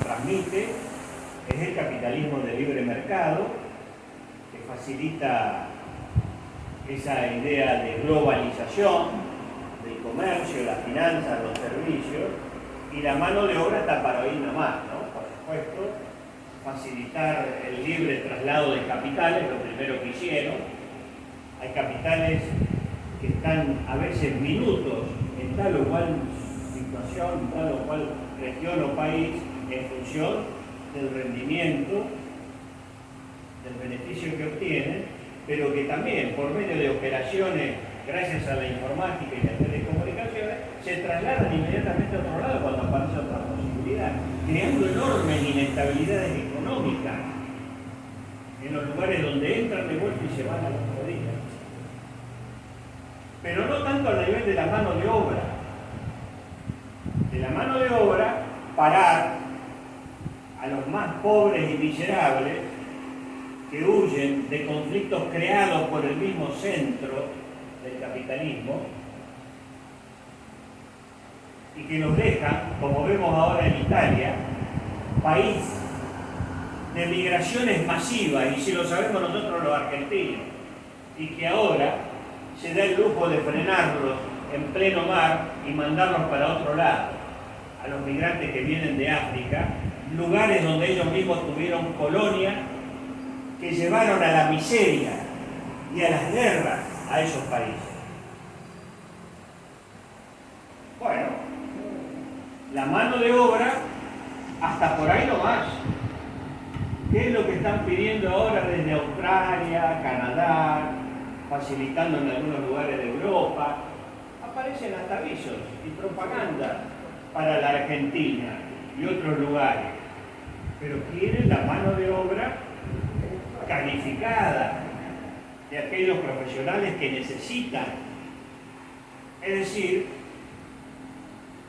transmite es el capitalismo de libre mercado, que facilita esa idea de globalización, del comercio, las finanzas, los servicios, y la mano de obra está para oír nomás, ¿no? Por supuesto, facilitar el libre traslado de capitales, lo primero que hicieron. Hay capitales que están a veces minutos en tal o cual situación, en tal o cual región o país, en función del rendimiento, del beneficio que obtienen, pero que también por medio de operaciones, gracias a la informática y las telecomunicaciones, se trasladan inmediatamente a otro lado cuando aparece otra posibilidad, creando enormes inestabilidades económicas en los lugares donde entran de vuelta y se van al otro día. Pero no tanto a nivel de la mano de obra. De la mano de obra, parar a los más pobres y miserables que huyen de conflictos creados por el mismo centro del capitalismo y que nos dejan, como vemos ahora en Italia, país de migraciones masivas, y si lo sabemos nosotros los argentinos, y que ahora se da el lujo de frenarlos en pleno mar y mandarlos para otro lado, a los migrantes que vienen de África, lugares donde ellos mismos tuvieron colonia, que llevaron a la miseria y a las guerras a esos países. Bueno, la mano de obra, hasta por ahí no más. ¿Qué es lo que están pidiendo ahora desde Australia, Canadá, facilitando en algunos lugares de Europa? Aparecen hasta avisos y propaganda para la Argentina y otros lugares, pero quieren la mano de obra calificada de aquellos profesionales que necesitan. Es decir,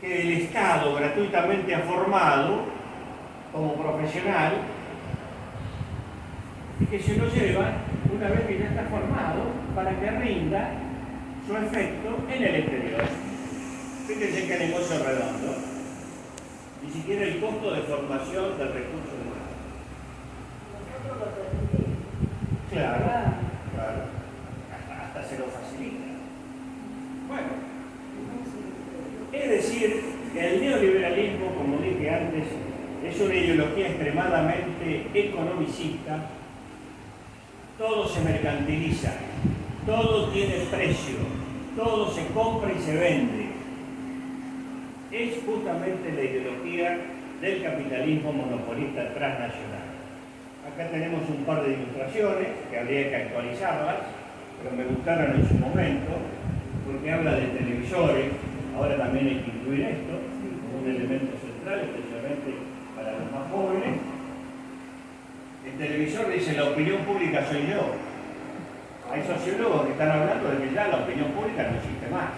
que el Estado gratuitamente ha formado como profesional y que se lo llevan una vez que ya está formado para que rinda su efecto en el exterior. Fíjense qué negocio redondo. Ni siquiera el costo de formación del recurso humano. Claro, claro. Hasta se lo facilita. Bueno, es decir, el neoliberalismo, como dije antes, es una ideología extremadamente economicista. Todo se mercantiliza, todo tiene precio, todo se compra y se vende. Es justamente la ideología del capitalismo monopolista transnacional. Acá tenemos un par de ilustraciones que habría que actualizarlas, pero me gustaron en su momento, porque habla de televisores. Ahora también hay que incluir esto como un elemento central, especialmente para los más jóvenes. El televisor dice: la opinión pública soy yo. Hay sociólogos que están hablando de que ya la opinión pública no existe más.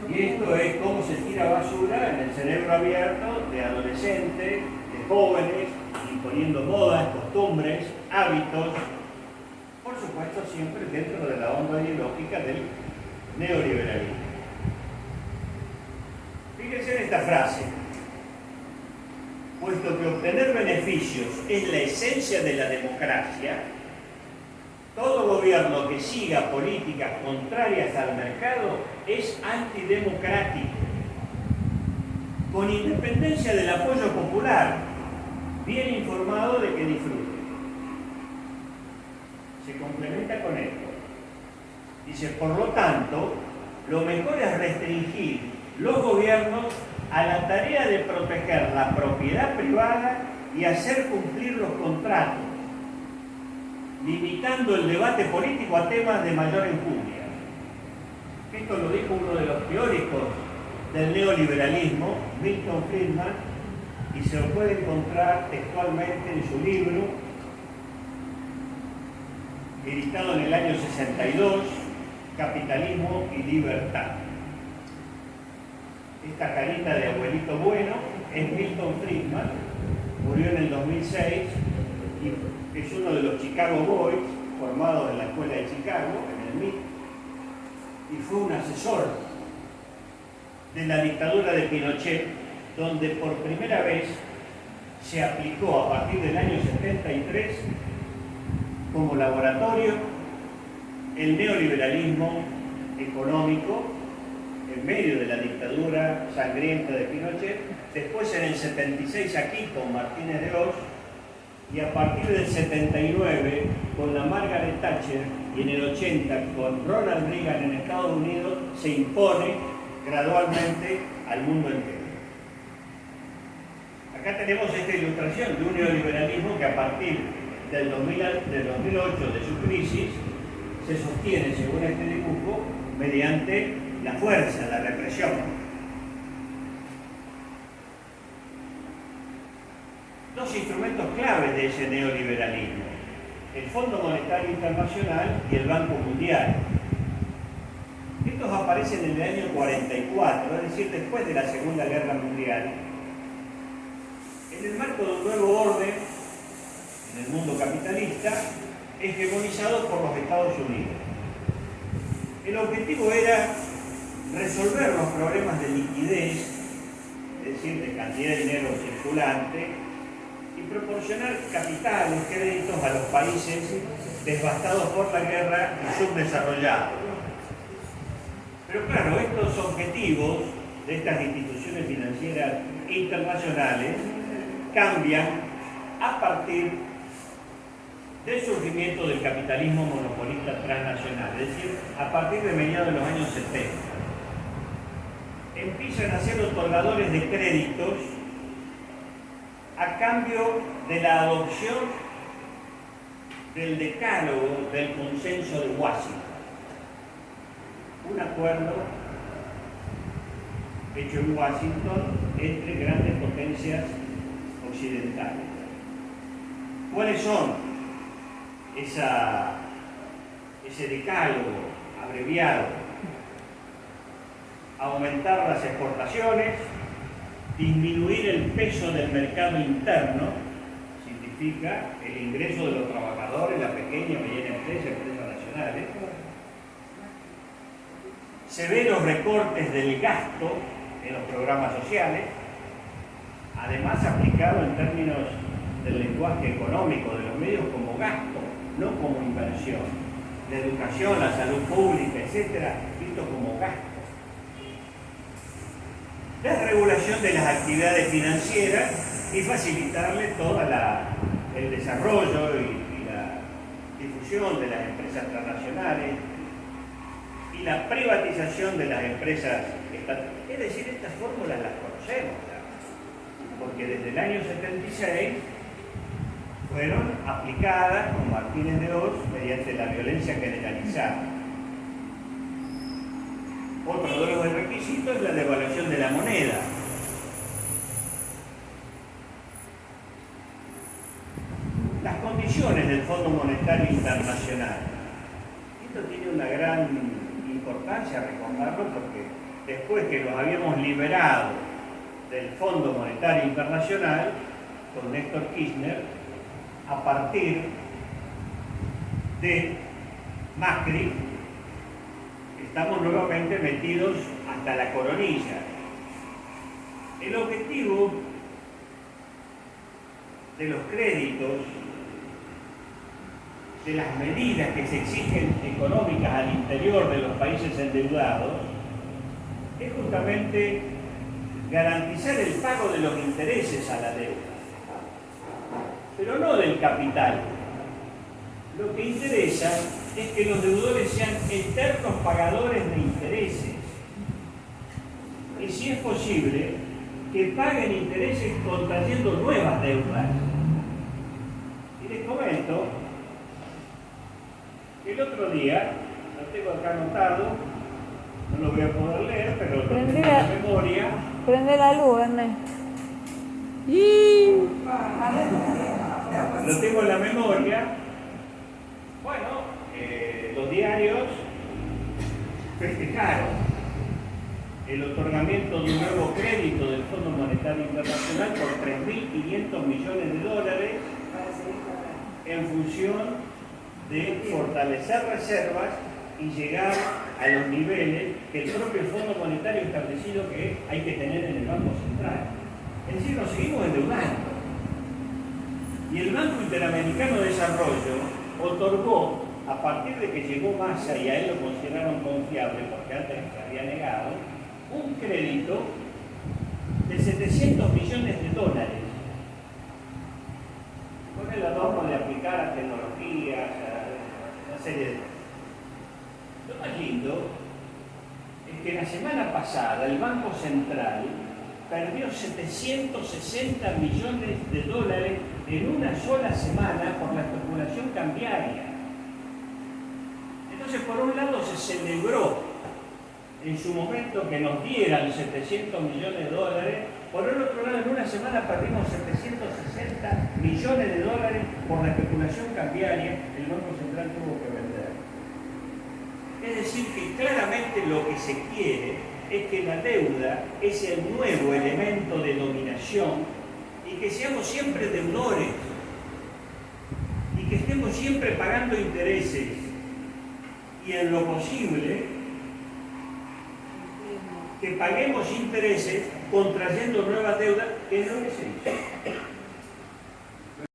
Y esto es cómo se tira basura en el cerebro abierto de adolescentes, de jóvenes, imponiendo modas, costumbres, hábitos, por supuesto siempre dentro de la onda ideológica del neoliberalismo. Fíjense en esta frase: puesto que obtener beneficios es la esencia de la democracia, todo gobierno que siga políticas contrarias al mercado es antidemocrático, con independencia del apoyo popular, bien informado de que disfrute. Se complementa con esto. Dice: por lo tanto, lo mejor es restringir los gobiernos a la tarea de proteger la propiedad privada y hacer cumplir los contratos, limitando el debate político a temas de mayor enjundia. Esto lo dijo uno de los teóricos del neoliberalismo, Milton Friedman, y se lo puede encontrar textualmente en su libro, editado en el año 62, Capitalismo y Libertad. Esta carita de abuelito bueno es Milton Friedman, murió en el 2006 y es uno de los Chicago Boys, formados en la escuela de Chicago, en el MIT, y fue un asesor de la dictadura de Pinochet donde por primera vez se aplicó a partir del año 73 como laboratorio el neoliberalismo económico en medio de la dictadura sangrienta de Pinochet, después en el 76 aquí con Martínez de Oz, y a partir del 79 con la Margaret Thatcher y en el 80 con Ronald Reagan en Estados Unidos se impone gradualmente al mundo entero. Acá tenemos esta ilustración de un neoliberalismo que a partir del 2008 de su crisis se sostiene, según este dibujo, mediante la fuerza, la represión. Dos instrumentos claves de ese neoliberalismo: el Fondo Monetario Internacional y el Banco Mundial. Estos aparecen en el año 44, es decir, después de la Segunda Guerra Mundial, en el marco de un nuevo orden en el mundo capitalista hegemonizado por los Estados Unidos. El objetivo era resolver los problemas de liquidez, es decir, de cantidad de dinero circulante, y proporcionar capitales, créditos a los países devastados por la guerra y subdesarrollados. Pero claro, estos objetivos de estas instituciones financieras internacionales cambian a partir del surgimiento del capitalismo monopolista transnacional, es decir, a partir de mediados de los años 70. Empiezan a ser otorgadores de créditos a cambio de la adopción del decálogo del consenso de Washington, un acuerdo hecho en Washington entre grandes potencias occidentales. ¿Cuáles son ese decálogo abreviado? Aumentar las exportaciones, disminuir el peso del mercado interno, significa el ingreso de los trabajadores, la pequeña y mediana empresa, empresas nacionales, severos recortes del gasto en los programas sociales, además aplicado en términos del lenguaje económico de los medios como gasto, no como inversión. La educación, la salud pública, etcétera, visto como gasto. Desregulación de las actividades financieras y facilitarle todo el desarrollo y la difusión de las empresas transnacionales y la privatización de las empresas estatales. Es decir, estas fórmulas las conocemos ya, porque desde el año 76 fueron aplicadas con Martínez de Oz mediante la violencia generalizada. Otro de los requisitos es la devaluación de la moneda. Las condiciones del Fondo Monetario Internacional. Esto tiene una gran importancia recordarlo porque después que los habíamos liberado del Fondo Monetario Internacional con Néstor Kirchner, a partir de Macri, estamos nuevamente metidos hasta la coronilla. El objetivo de los créditos, de las medidas que se exigen económicas al interior de los países endeudados, es justamente garantizar el pago de los intereses a la deuda, pero no del capital. Lo que interesa es que los deudores sean eternos pagadores de intereses. Y si es posible, que paguen intereses contrayendo nuevas deudas. Y les comento que el otro día, lo tengo acá anotado, no lo voy a poder leer, pero lo tengo en la memoria. Prende la luz, Ernesto. Lo tengo en la memoria. Bueno, los diarios festejaron el otorgamiento de un nuevo crédito del Fondo Monetario Internacional por 3.500 millones de dólares en función de fortalecer reservas y llegar a los niveles que el propio Fondo Monetario ha establecido que hay que tener en el Banco Central. Es decir, nos seguimos endeudando. Y el Banco Interamericano de Desarrollo otorgó, a partir de que llegó Massa y a él lo consideraron confiable, porque antes se había negado, un crédito de 700 millones de dólares. Con el adorno de aplicar a tecnologías, a una serie de cosas. Lo más lindo es que la semana pasada el Banco Central perdió 760 millones de dólares en una sola semana por la especulación cambiaria. Entonces, por un lado se celebró en su momento que nos dieran 700 millones de dólares, por el otro lado en una semana perdimos 760 millones de dólares por la especulación cambiaria, el Banco Central tuvo que vender. Es decir, que claramente lo que se quiere es que la deuda es el nuevo elemento de dominación y que seamos siempre deudores y que estemos siempre pagando intereses y en lo posible que paguemos intereses contrayendo nuevas deudas, que es lo que se hizo.